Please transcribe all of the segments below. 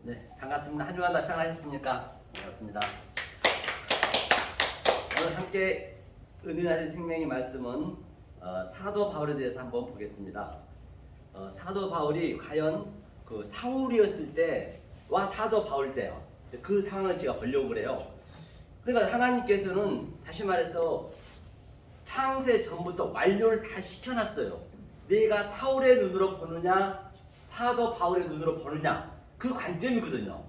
네, 반갑습니다. 한 주간 다 평안하셨습니까? 반갑습니다. 오늘 함께 은혜 나실 생명의 말씀은 사도 바울에 대해서 한번 보겠습니다. 사도 바울이 과연 그 사울이었을 때와 사도 바울 때요, 그 상황을 제가 보려고 그래요. 그러니까 하나님께서는 다시 말해서 창세 전부터 완료를 다 시켜놨어요. 내가 사울의 눈으로 보느냐 사도 바울의 눈으로 보느냐, 그 관점이거든요.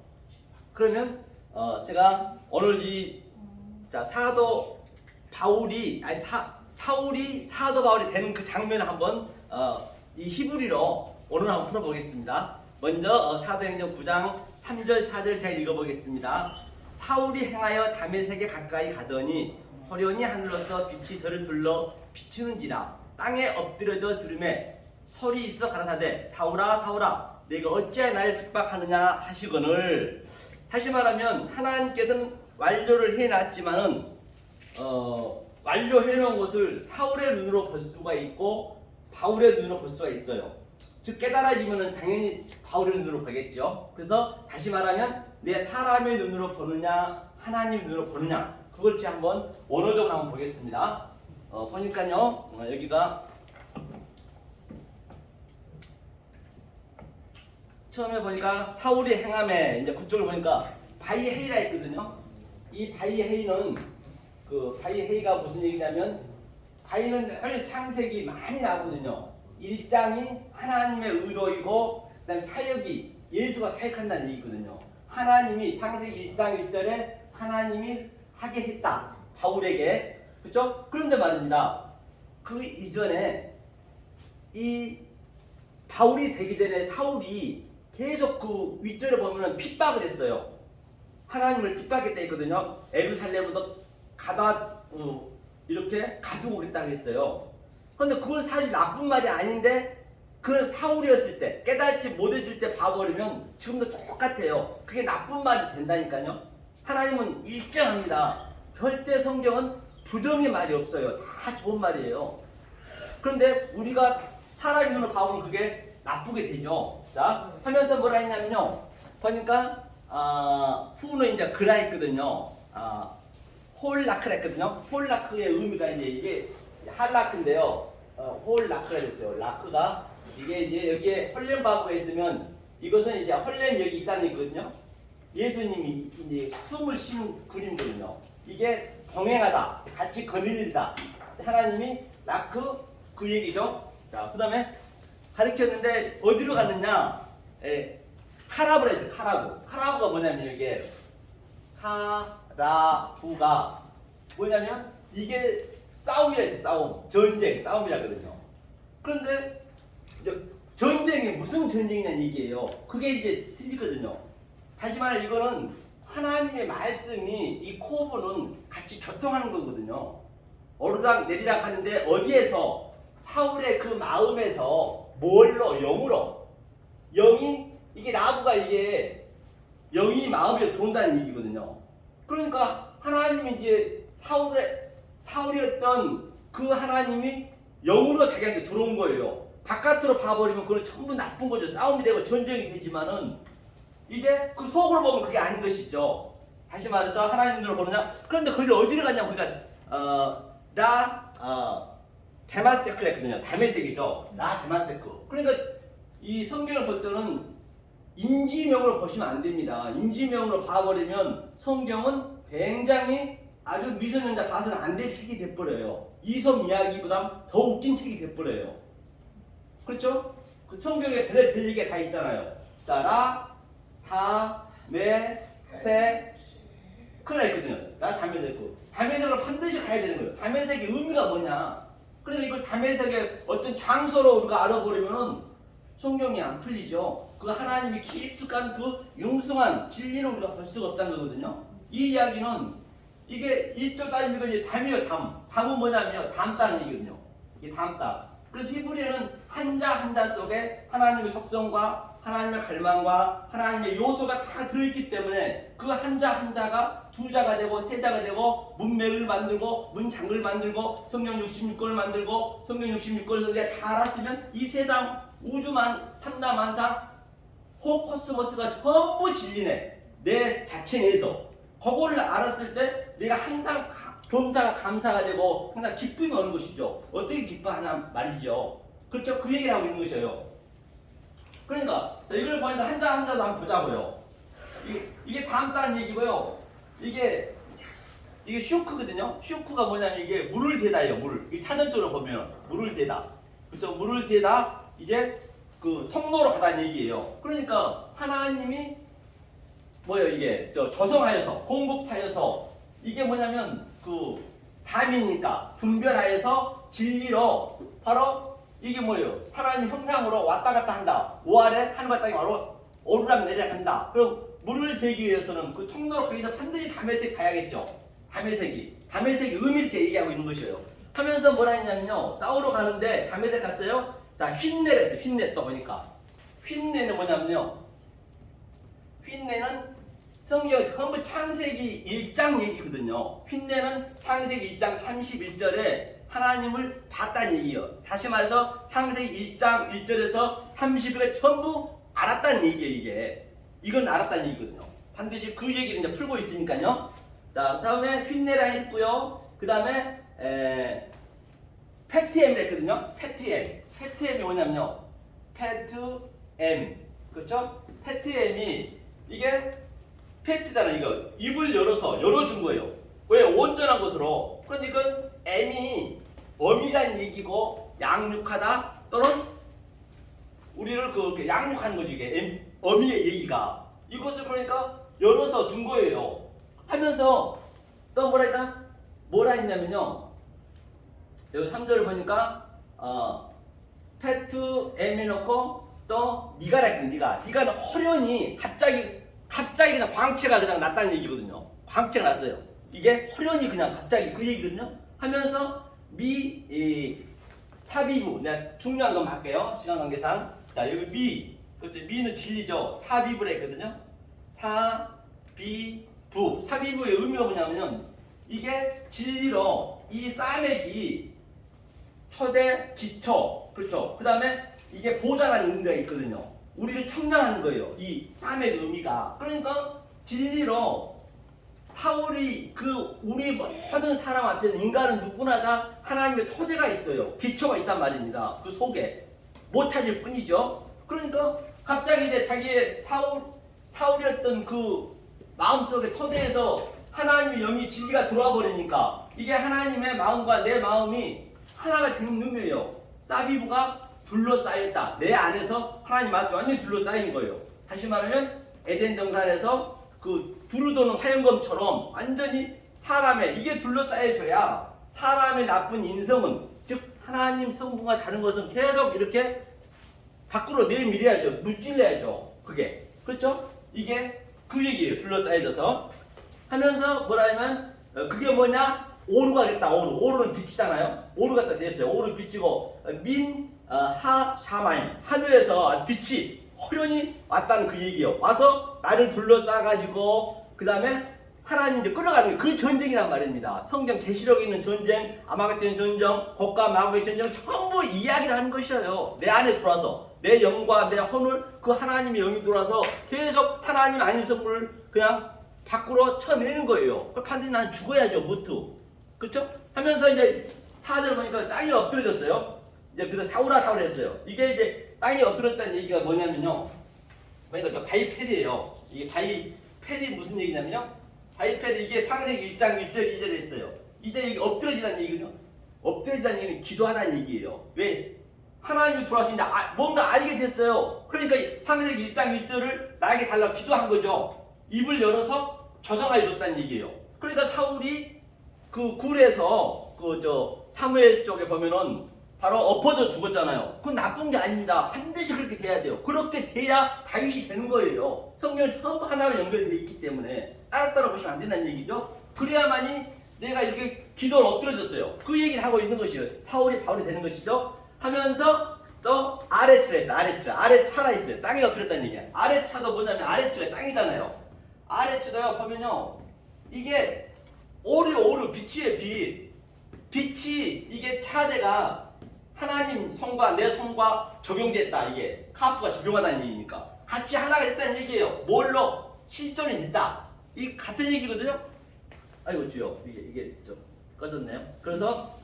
그러면 제가 오늘 사도 바울이 사울이 사도 바울이 되는 그 장면을 한번 이 히브리로 오늘 한번 풀어보겠습니다. 먼저 사도행전 9장 3절 4절 제가 읽어보겠습니다. 사울이 행하여 다메섹에 가까이 가더니 호련히 하늘로서 빛이 저를 둘러 비추는지라 땅에 엎드려져 들음에 소리 있어 가라사대 사울아 사울아 내가 어찌하여 나를 핍박하느냐 하시거늘. 다시 말하면 하나님께서는 완료를 해놨지만은 완료해놓은 것을 사울의 눈으로 볼 수가 있고 바울의 눈으로 볼 수가 있어요. 즉 깨달아지면은 당연히 바울의 눈으로 보겠죠. 그래서 다시 말하면 내 사람의 눈으로 보느냐 하나님의 눈으로 보느냐, 그걸 한번 원어적으로 한번 보겠습니다. 보니까요 여기가 처음에 보니까 사울이 행함에 이제 그쪽을 보니까 바이헤이라 했거든요. 이 바이헤이는 그 바이헤이가 무슨 얘기냐면, 바이는 늘 창세기 많이 나오거든요. 1장이 하나님의 의도이고 그다음에 사역이 예수가 사역한다는 얘기거든요. 하나님이 창세기 1장 1절에 하나님이 하게 했다 바울에게, 그렇죠? 그런데 말입니다. 그 이전에 이 바울이 되기 전에 사울이 계속 그 윗절에 보면은 핍박을 했어요. 하나님을 핍박했다 했거든요. 예루살렘으로 가다 이렇게 가두고 그랬다고 했어요. 그런데 그건 사실 나쁜 말이 아닌데, 그건 사울이었을 때 깨닫지 못했을 때 봐버리면 지금도 똑같아요. 그게 나쁜 말이 된다니까요. 하나님은 일정합니다. 절대 성경은 부정의 말이 없어요. 다 좋은 말이에요. 그런데 우리가 사람의 눈으로 봐보면 그게 나쁘게 되죠. 자, 하면서 뭐라 했냐면요. 보니까 후는 이제 그라 했거든요. 홀라크라 했거든요. 홀라크의 의미가 이게 할라크인데요. 홀라크가 됐어요. 라크가 이게 이제 여기에 헐렘 바구가 있으면 이것은 이제 헐렘 여기 있다는 얘기거든요. 예수님이 이제 숨을 쉬는 그림이거든요. 이게 동행하다, 같이 거닐다. 하나님이 라크 그 얘기죠. 자, 그다음에 가르쳤는데 어디로 갔느냐? 카라브라 했어요. 카라브가 뭐냐면 이게 카라부가 뭐냐면 이게 싸움이라 했어요. 싸움, 전쟁, 싸움이라거든요. 그런데 전쟁이 무슨 전쟁이냐는 얘기예요. 그게 이제 틀리거든요. 다시 말해 이거는 하나님의 말씀이 이 코브는 같이 교통하는 거거든요. 오르락 내리락 하는데 어디에서? 사울의 그 마음에서 뭘로? 영으로. 영이 이게 라부가 이게 영이 마음에 들어온다는 얘기거든요. 그러니까 하나님이 이제 사울이었던 그 하나님이 영으로 자기한테 들어온 거예요. 바깥으로 봐버리면 그건 전부 나쁜 거죠. 싸움이 되고 전쟁이 되지만은 이제 그 속으로 보면 그게 아닌 것이죠. 다시 말해서 하나님 눈으로 보느냐. 그런데 거기를 어디로 갔냐 보니까 데마세크를 했거든요. 다메섹이죠. 데마세크. 그러니까 이 성경을 볼 때는 인지명으로 보시면 안 됩니다. 인지명으로 봐버리면 성경은 굉장히 아주 미성년자 봐서는 안 될 책이 돼버려요. 이섬 이야기보다 더 웃긴 책이 돼버려요. 그렇죠? 그 성경에 별 얘기가 다 있잖아요. 다메섹크라 했거든요. 다메섹으로 반드시 가야 되는 거예요. 다메섹의 의미가 뭐냐? 그러니까 이걸 다메섹의 어떤 장소로 우리가 알아버리면은 성경이 안 풀리죠. 그 하나님이 깊숙한 그 융숭한 진리를 우리가 볼 수가 없다는 거거든요. 이 이야기는 이게 1절 따지면 이제 담이에요. 담은 뭐냐면요, 담다는 얘기거든요. 이게 담다. 그래서 히브리어는 한자 한자 속에 하나님의 속성과 하나님의 갈망과 하나님의 요소가 다 들어있기 때문에 그 한자 한자가 두자가 되고 세자가 되고 문맥을 만들고 문장을 만들고 성경 66권을 만들고 성경 66권을 내가 다 알았으면 이 세상 우주만 삼라만상 호코스모스가 전부 진리네. 내 자체 내에서. 그거를 알았을 때 내가 항상 겸사가 감사가 되고 항상 기쁨이 오는 것이죠. 어떻게 기뻐하냐 말이죠. 그렇죠? 그 얘기를 하고 있는 것이에요. 그러니까 이걸 보니까 한자 한자도 한번 보자고요. 이게 다음 단 얘기고요. 이게 슈크거든요. 슈크가 뭐냐면 이게 물을 대다예요. 물을. 이 사전적으로 보면 물을 대다. 그렇죠? 물을 대다 이제 그 통로로 가다는 얘기예요. 그러니까 하나님이 뭐예요? 이게 저성하여서 공급하여서 이게 뭐냐면 그 담이니까 분별하여서 진리로 바로 이게 뭐예요? 하나님 형상으로 왔다 갔다 한다. 오아래 하늘과 땅이 바로 오르락 내리락 한다. 그럼 물을 대기 위해서는 그 통로로 가기 전에 반드시 담에색 가야겠죠. 담에색이 의미를 제 얘기하고 있는 것이에요. 하면서 뭐라 했냐면요. 싸우러 가는데 담에색 갔어요. 자, 휜내를 했어요. 휜내 또 보니까 휜내는 뭐냐면요. 휜내는 성경 전부 창세기 1장 얘기거든요. 휜내는 창세기 1장 31절에 하나님을 봤다는 얘기예요. 다시 말해서 창세기 1장 1절에서 30절에 전부 알았다는 얘기예요. 이건 알았다는 얘기거든요. 반드시 그 얘기를 이제 풀고 있으니까요. 자, 다음에 휜내라 했고요. 그 다음에 페트엠을 했거든요. 페트엠이 뭐냐면요. 페트엠. 그렇죠? 페트엠이 이게 페트잖아요. 이거 입을 열어준 거예요. 왜? 온전한 것으로. 그러니까 M이 어미란 얘기고 양육하다 또는 우리를 그 양육하는 거죠. 이게 어미의 얘기가 이것을 그러니까 열어서 준 거예요. 하면서 또 뭐라 했냐면요. 여기 3절을 보니까 페트 M이 넣고 또 니가라 했거든요. 니가는 허련히 갑자기 그냥 광채가 그냥 났다는 얘기거든요. 광채가 났어요. 이게 허련히 그냥 갑자기 그 얘기거든요. 하면서 사비부 내가 중요한 건 할게요. 시간 관계상. 자, 여기 그렇죠. 미는 진리죠. 사비부를 했거든요. 사비부의 의미가 뭐냐면요. 이게 진리로 이 싸맥이 초대 기초 그렇죠. 그 다음에 이게 보좌라는 의미가 있거든요. 우리를 청량하는 거예요. 이 싸맥의 의미가. 그러니까 진리로 사울이 우리 모든 사람 앞에는 인간은 누구나 다 하나님의 토대가 있어요. 기초가 있단 말입니다. 그 속에 못 찾을 뿐이죠. 그러니까 갑자기 이제 자기의 사울이었던 그 마음속의 토대에서 하나님의 영이 진리가 들어와 버리니까 이게 하나님의 마음과 내 마음이 하나가 되는 거예요. 사비부가 둘러싸였다. 내 안에서 하나님 말씀 완전히 둘러싸인 거예요. 다시 말하면 에덴 동산에서 그 두루도는 화염검처럼 완전히 사람의 이게 둘러싸여져야 사람의 나쁜 인성은 즉 하나님 성분과 다른 것은 계속 이렇게 밖으로 내밀어야죠. 물질내야죠. 그게 그렇죠? 이게 그 얘기예요. 둘러싸여져서 하면서 뭐라 하면 그게 뭐냐? 오루가 됐다. 오루는 빛이잖아요. 오루 갖다 됐어요. 오루 빛이고 샤마임 하늘에서 빛이 호련히 왔다는 그 얘기예요. 와서 나를 둘러싸가지고 그 다음에 하나님 이제 끌어가는 그 전쟁이란 말입니다. 성경 계시록에 있는 전쟁, 아마겟돈 전쟁, 곡과 마귀의 전쟁 전부 이야기를 하는 것이에요. 내 안에 들어와서 내 영과 내 혼을 그 하나님의 영이 들어와서 계속 하나님 아닌 성물을 그냥 밖으로 쳐내는 거예요. 반드시 나는 죽어야죠. 무투. 그렇죠? 하면서 이제 4절 보니까 땅이 엎드려졌어요. 이제 그래서 사울아 했어요. 이게 이제 땅이 엎드렸다는 얘기가 뭐냐면요. 그러니까 저 바이펠이에요. 이게 바이펠이 무슨 얘기냐면요. 바이펠이 이게 창세기 1장 1절 2절에 있어요. 이제 이게 엎드려지다는 얘기거든요. 엎드려지다는 얘기는 기도하다는 얘기예요. 왜? 하나님이 들어와서 이제 뭔가 알게 됐어요. 그러니까 창세기 1장 1절을 나에게 달라 기도한 거죠. 입을 열어서 저성하여 줬다는 얘기예요. 그러니까 사울이 그 굴에서 사무엘 쪽에 보면은 바로 엎어져 죽었잖아요. 그건 나쁜 게 아닙니다. 반드시 그렇게 돼야 돼요. 그렇게 돼야 다윗이 되는 거예요. 성경은 전부 하나로 연결되어 있기 때문에 따로따로 보시면 안 된다는 얘기죠. 그래야만이 내가 이렇게 기도를 엎드려졌어요. 그 얘기를 하고 있는 것이에요. 사울이 바울이 되는 것이죠. 하면서 또 아래차가 있어요. 아래차가 있어요. 땅에 엎드렸다는 얘기야. 아래차도 뭐냐면 아래차가 땅이잖아요. 아래차도요 보면요. 이게 오류 빛이에요. 빛이 이게 차대가 하나님 손과 내 손과 적용됐다. 이게 카프가 적용하다는 얘기니까 같이 하나가 됐다는 얘기예요. 뭘로? 실존이 됐다. 이 같은 얘기거든요. 아이고 주요 이게 좀 꺼졌네요. 그래서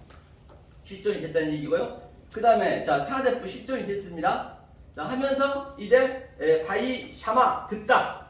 실존이 됐다는 얘기고요. 그 다음에 자 차대프 실존이 됐습니다. 자 하면서 이제 바이 샤마 듣다.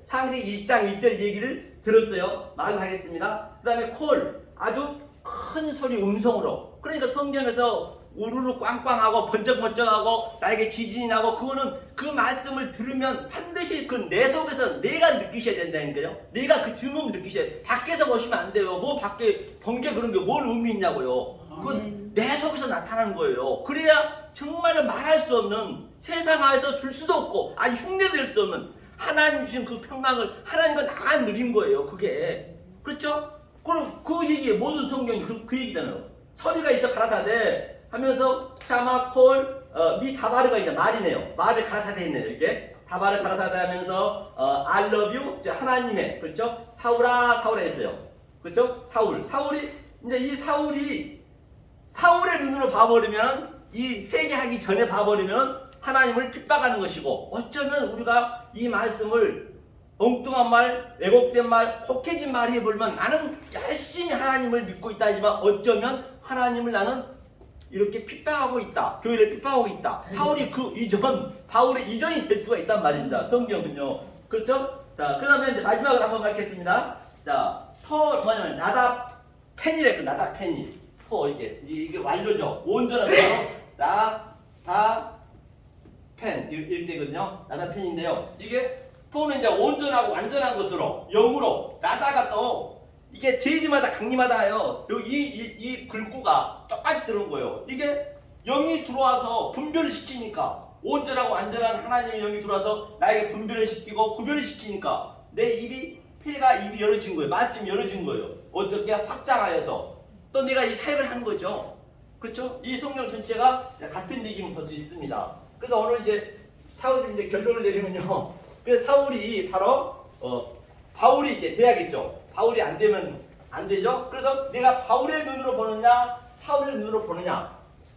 창세기 1장 1절 얘기를 들었어요. 말을 하겠습니다. 그 다음에 콜 아주 큰 소리 음성으로. 그러니까 성경에서 우르르 꽝꽝하고 번쩍번쩍하고 나에게 지진이 나고 그거는 그 말씀을 들으면 반드시 그 내 속에서 내가 느끼셔야 된다는 거예요. 내가 그 증음을 느끼셔야 돼요. 밖에서 보시면 안 돼요. 뭐 밖에 번개 그런 게 뭘 의미 있냐고요. 그건 내 속에서 나타나는 거예요. 그래야 정말로 말할 수 없는 세상 안에서 줄 수도 없고 아니 흉내낼 수 없는 하나님 주신 그 평강을 하나님과 나가 누린 거예요. 그게 그렇죠? 그럼 그 얘기에 모든 성경이 그 얘기잖아요. 서리가 있어 가라사대 하면서 샤마콜 미 다바르가 이제 말이네요. 말을 가라사대 했네요. 이렇게 다바르 가라사대 하면서 I love you 하나님의 그렇죠? 사울아 했어요. 그렇죠? 사울이 이제 이 사울의 눈으로 봐버리면 이 회개하기 전에 봐버리면 하나님을 핍박하는 것이고 어쩌면 우리가 이 말씀을 엉뚱한 말, 왜곡된 말, 혹해진 말 해보면 나는 열심히 하나님을 믿고 있다 하지만 어쩌면 하나님을 나는 이렇게 핍박하고 있다. 교회를 핍박하고 있다. 사울이 그 이전, 바울의 이전이 될 수가 있단 말입니다. 성경은요. 그렇죠? 자, 그 다음에 이제 마지막으로 한번 밝겠습니다. 자, 뭐냐면 나답 펜이래. 나답 펜이. 이게 완료죠. 온전한 거로 나답 펜 이렇게거든요. 나답 펜인데요. 이게 또는 이제 온전하고 완전한 것으로 영으로 나다가 또 이게 제일마다 강림하다요. 여기 이 글구가 똑같이 들어온 거예요. 이게 영이 들어와서 분별을 시키니까 온전하고 완전한 하나님의 영이 들어와서 나에게 분별을 시키고 구별을 시키니까 내 입이 열어진 거예요. 말씀이 열어진 거예요. 어떻게 확장하여서 또 내가 이 사역을 하는 거죠. 그렇죠? 이 성경 전체가 같은 얘기를 볼 수 있습니다. 그래서 오늘 이제 사울이 이제 결론을 내리면요. 그래서 사울이 바로 바울이 이제 돼야겠죠. 바울이 안 되면 안 되죠. 그래서 내가 바울의 눈으로 보느냐, 사울의 눈으로 보느냐.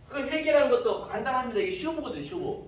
그 회개라는 것도 간단합니다. 이게 슈브거든요.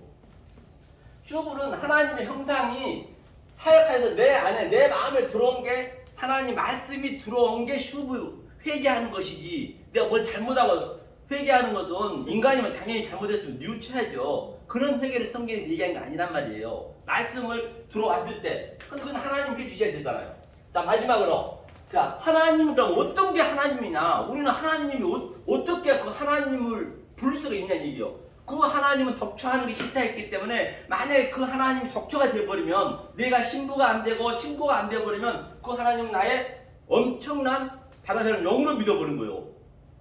슈브는 하나님의 형상이 사역하여서 내 안에 내 마음에 들어온 게 하나님 말씀이 들어온 게 슈브 회개하는 것이지. 내가 뭘 잘못하고 회개하는 것은 인간이면 당연히 잘못했으면 뉘우쳐야죠. 그런 회개를 성경에서 얘기한 게 아니란 말이에요. 말씀을 들어왔을 때 그건 하나님께 주셔야 되잖아요. 자 마지막으로 자 하나님은 그럼 어떤 게 하나님이냐. 우리는 하나님이 어떻게 그 하나님을 부를 수가 있냐는 얘기요. 그 하나님은 독초하는 게 싫다 했기 때문에 만약에 그 하나님이 독초가 되어버리면 내가 신부가 안 되고 친구가 안 되어버리면 그 하나님은 나의 엄청난 바다처럼 영으로 믿어버린 거예요.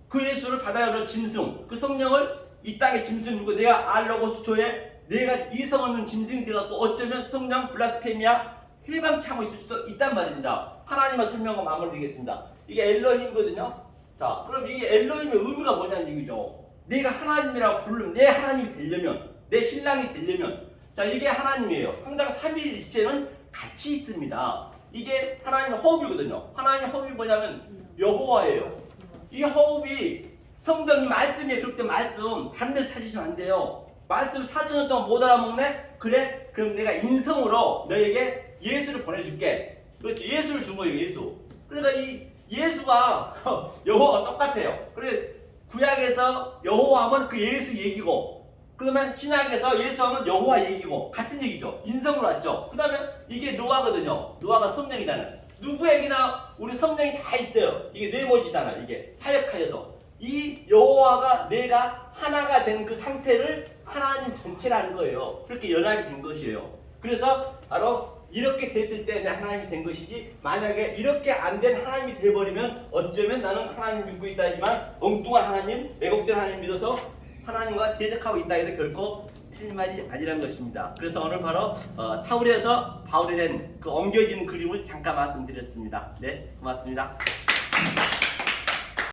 그 예수를 바다로 짐승, 그 성령을 이 땅에 짐승이고 내가 알로고스 조에 내가 이성 없는 짐승이 되어갖고 어쩌면 성령 블라스페미아 해방치 하고 있을 수도 있단 말입니다. 하나님의 설명과 마무리되겠습니다. 이게 엘로힘이거든요. 자, 그럼 이게 엘로힘의 의미가 뭐냐는 얘기죠. 내가 하나님이라고 부르면 내 하나님이 되려면 내 신랑이 되려면 자 이게 하나님이에요. 항상 삼위일체는 같이 있습니다. 이게 하나님의 호흡이거든요. 하나님의 호흡이 뭐냐면 여호와예요. 이 호흡이 성경이 말씀에 들을 때 말씀 다른 데서 찾으시면 안 돼요. 말씀 4,000년 동안 못 알아먹네? 그래? 그럼 내가 인성으로 너에게 예수를 보내줄게. 그렇죠? 예수를 준 거예요. 예수. 그러니까 이 예수가 여호와가 똑같아요. 그래 구약에서 여호와 하면 그 예수 얘기고 그러면 신약에서 예수 하면 여호와 얘기고 같은 얘기죠. 인성으로 왔죠. 그 다음에 이게 노아거든요. 노아가 성령이잖아요. 누구에게나 우리 성령이 다 있어요. 이게 네모지잖아요. 이게 사역하여서 이 여호와가 내가 하나가 된 그 상태를 하나님 전체라는 거예요. 그렇게 연합이 된 것이에요. 그래서 바로 이렇게 됐을 때 하나님이 된 것이지 만약에 이렇게 안 된 하나님이 돼버리면 어쩌면 나는 하나님 믿고 있다 하지만 엉뚱한 하나님, 왜곡된 하나님 믿어서 하나님과 대적하고 있다 해도 결코 틀린 말이 아니라는 것입니다. 그래서 오늘 바로 사울에서 바울이 된 그 옮겨진 그림을 잠깐 말씀드렸습니다. 네, 고맙습니다.